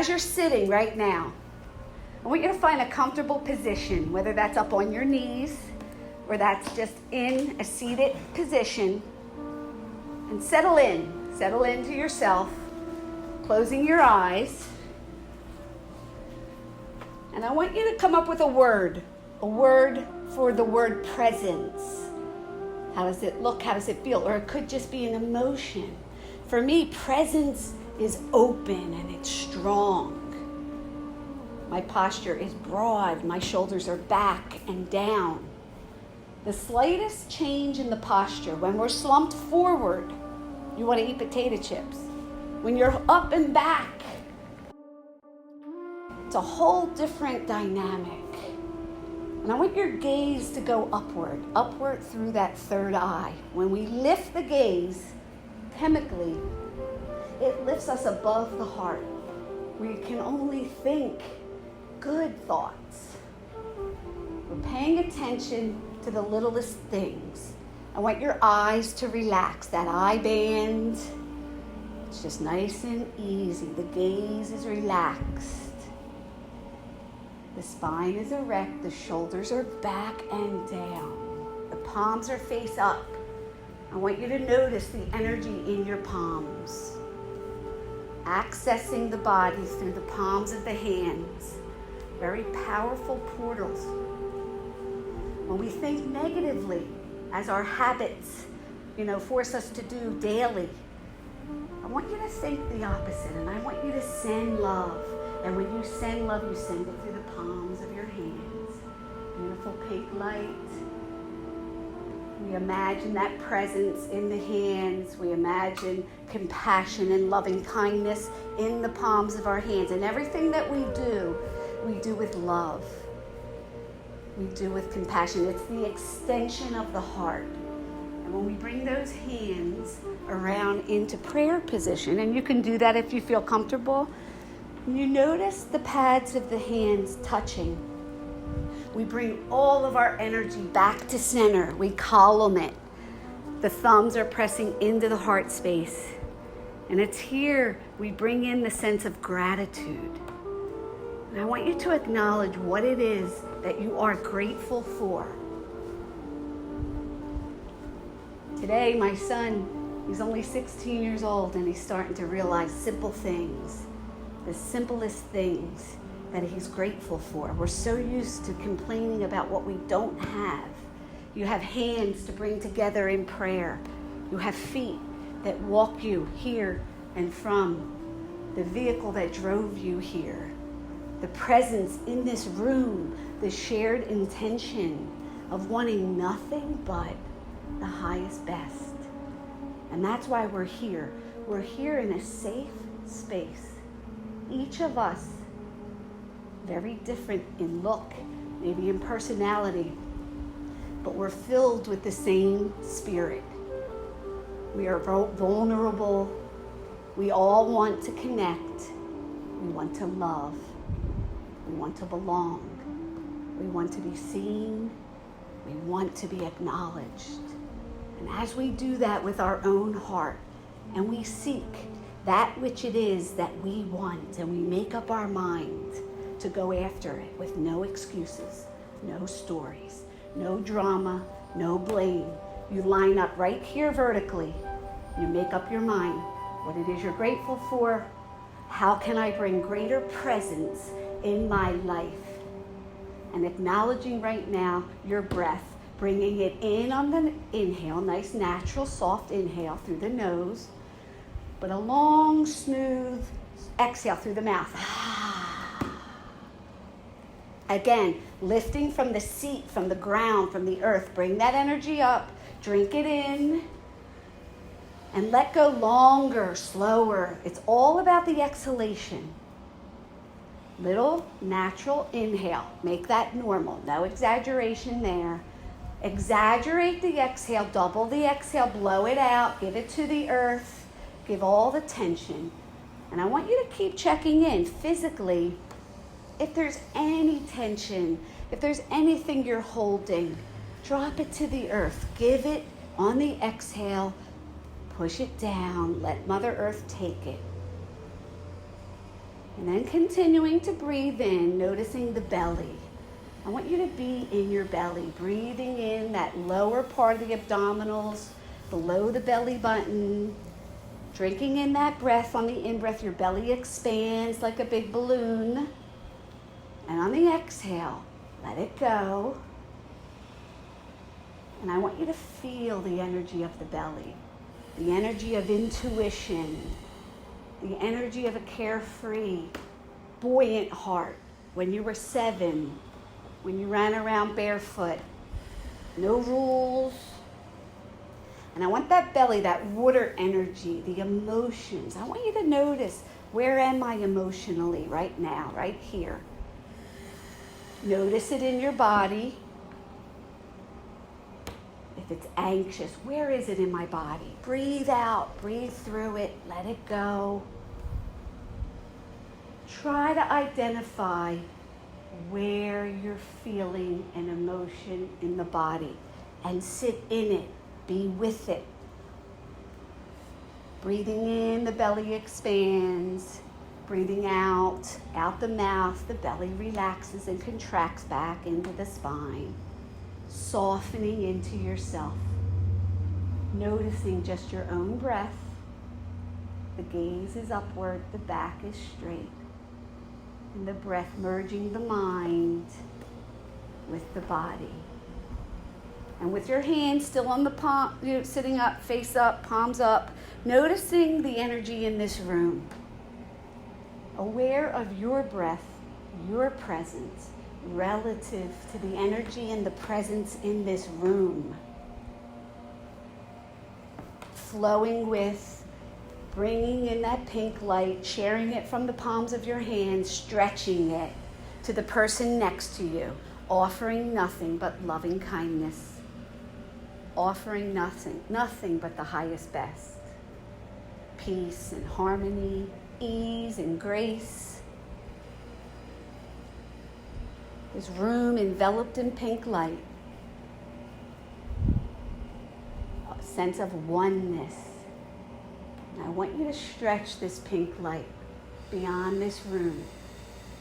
As you're sitting right now, I want you to find a comfortable position, whether that's up on your knees or that's just in a seated position, and settle into yourself, closing your eyes. And I want you to come up with a word for the word presence. How does it look? How does it feel? Or it could just be an emotion. For me, presence is open and it's strong. My posture is broad. My shoulders are back and down. The slightest change in the posture, when we're slumped forward, you want to eat potato chips. When you're up and back, it's a whole different dynamic. And I want your gaze to go upward through that third eye. When we lift the gaze, chemically, it lifts us above the heart. We can only think good thoughts. We're paying attention to the littlest things. I want your eyes to relax. That eye band, it's just nice and easy. The gaze is relaxed. The spine is erect. The shoulders are back and down. The palms are face up. I want you to notice the energy in your palms. Accessing the body through the palms of the hands. Very powerful portals. When we think negatively, as our habits, force us to do daily, I want you to think the opposite, and I want you to send love. And when you send love, you send it through the palms of your hands. Beautiful pink light. We imagine that presence in the hands. We imagine compassion and loving kindness in the palms of our hands. And everything that we do with love. We do with compassion. It's the extension of the heart. And when we bring those hands around into prayer position, and you can do that if you feel comfortable, you notice the pads of the hands touching. We bring all of our energy back to center. We column it. The thumbs are pressing into the heart space. And it's here we bring in the sense of gratitude. And I want you to acknowledge what it is that you are grateful for. Today, my son, he's only 16 years old, and he's starting to realize simple things, the simplest things that he's grateful for. We're so used to complaining about what we don't have. You have hands to bring together in prayer. You have feet that walk you here and from, the vehicle that drove you here. The presence in this room, the shared intention of wanting nothing but the highest best. And that's why we're here. We're here in a safe space. Each of us, very different in look, maybe in personality, but we're filled with the same spirit. We are vulnerable. We all want to connect. We want to love. We want to belong. We want to be seen. We want to be acknowledged. And as we do that with our own heart, and we seek that which it is that we want, and we make up our mind to go after it with no excuses, no stories, no drama, no blame. You line up right here vertically. You make up your mind what it is you're grateful for. How can I bring greater presence in my life? And acknowledging right now your breath, bringing it in on the inhale, nice, natural, soft inhale through the nose, but a long, smooth exhale through the mouth. Again, lifting from the seat, from the ground, from the earth. Bring that energy up, drink it in, and let go longer, slower. It's all about the exhalation. Little natural inhale. Make that normal. No exaggeration there. Exaggerate the exhale, double the exhale, blow it out, give it to the earth, give all the tension. And I want you to keep checking in physically. If there's any tension, if there's anything you're holding, drop it to the earth. Give it on the exhale, push it down, let Mother Earth take it. And then continuing to breathe in, noticing the belly. I want you to be in your belly, breathing in that lower part of the abdominals, below the belly button, drinking in that breath. On the in-breath, your belly expands like a big balloon. And on the exhale, let it go. And I want you to feel the energy of the belly, the energy of intuition, the energy of a carefree, buoyant heart. When you were 7, when you ran around barefoot, no rules. And I want that belly, that water energy, the emotions. I want you to notice, where am I emotionally right now, right here? Notice it in your body. If it's anxious, where is it in my body? Breathe out, breathe through it, let it go. Try to identify where you're feeling an emotion in the body and sit in it, be with it. Breathing in, the belly expands. Breathing out the mouth, the belly relaxes and contracts back into the spine. Softening into yourself. Noticing just your own breath. The gaze is upward, the back is straight. And the breath merging the mind with the body. And with your hands still on the palm, sitting up, face up, palms up, noticing the energy in this room. Aware of your breath, your presence, relative to the energy and the presence in this room. Flowing with, bringing in that pink light, sharing it from the palms of your hands, stretching it to the person next to you, offering nothing but loving kindness, offering nothing but the highest best, peace and harmony, ease and grace. This room enveloped in pink light, a sense of oneness. And I want you to stretch this pink light beyond this room,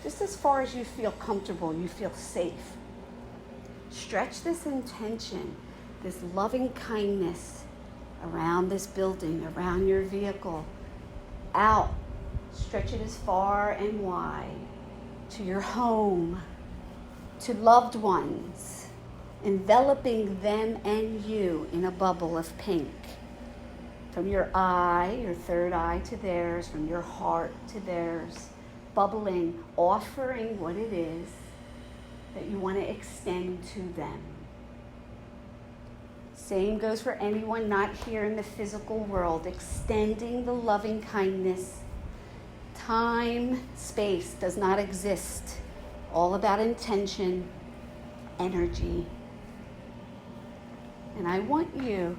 just as far as you feel comfortable, you feel safe. Stretch this intention, this loving kindness around this building, around your vehicle, out. Stretch it as far and wide to your home, to loved ones, enveloping them and you in a bubble of pink. From your eye, your third eye to theirs, from your heart to theirs, bubbling, offering what it is that you want to extend to them. Same goes for anyone not here in the physical world, extending the loving kindness. Time, space does not exist. All about intention, energy. And I want you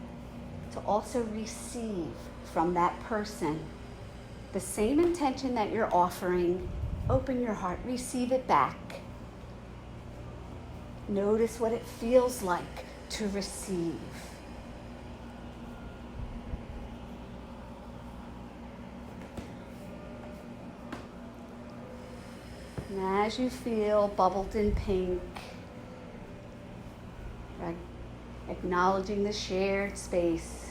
to also receive from that person the same intention that you're offering. Open your heart, receive it back. Notice what it feels like to receive. And as you feel bubbled in pink, acknowledging the shared space,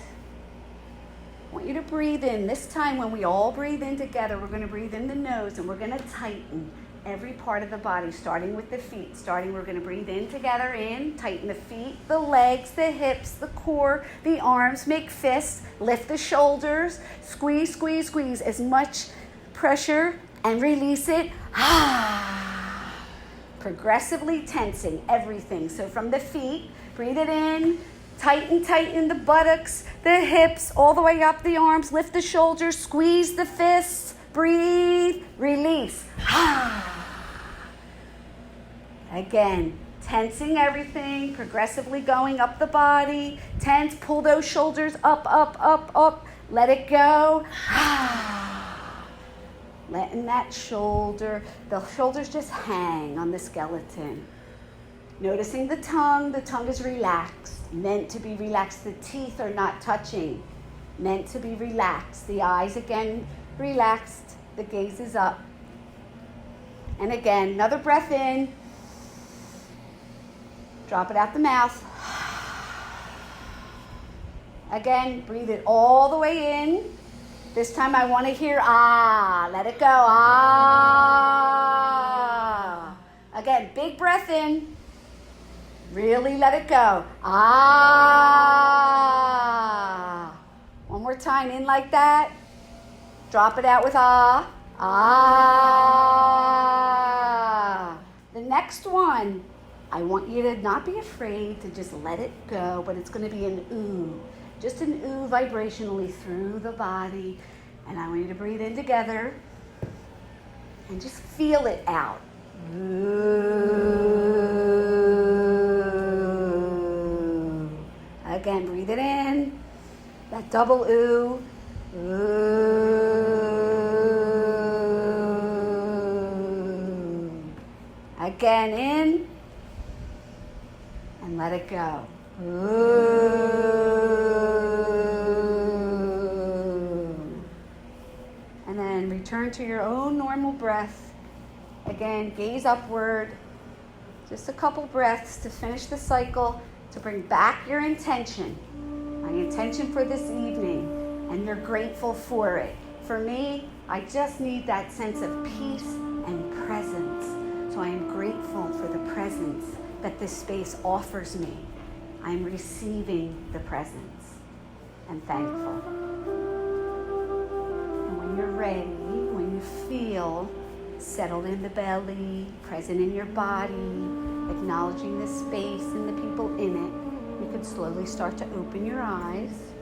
I want you to breathe in. This time when we all breathe in together, we're going to breathe in the nose and we're going to tighten every part of the body, starting with the feet. We're going to breathe in together, in, tighten the feet, the legs, the hips, the core, the arms, make fists, lift the shoulders, squeeze, squeeze, squeeze as much pressure and release it. Progressively tensing everything. So from the feet, breathe it in, tighten the buttocks, the hips, all the way up the arms, lift the shoulders, squeeze the fists, breathe, release. Again, tensing everything, progressively going up the body. Tense, pull those shoulders up, up, up, up. Let it go. Letting that the shoulders just hang on the skeleton. Noticing the tongue is relaxed, meant to be relaxed. The teeth are not touching, meant to be relaxed. The eyes again relaxed, the gaze is up. And again, another breath in. Drop it out the mouth. Again, breathe it all the way in. This time I want to hear ah. Let it go. Ah. Again, big breath in. Really let it go. Ah. One more time, in like that. Drop it out with ah. Ah. The next one, I want you to not be afraid to just let it go, but it's going to be an ooh. Just an ooh vibrationally through the body. And I want you to breathe in together and just feel it out. Ooh. Again, breathe it in. That double ooh. Ooh. Again, in. And let it go. Ooh. And then return to your own normal breath. Again, gaze upward. Just a couple breaths to finish the cycle, to bring back your intention. My intention for this evening, and you're grateful for it. For me, I just need that sense of peace and presence. So I am grateful for the presence that this space offers me. I'm receiving the presence and thankful. And when you're ready, when you feel settled in the belly, present in your body, acknowledging the space and the people in it, you can slowly start to open your eyes.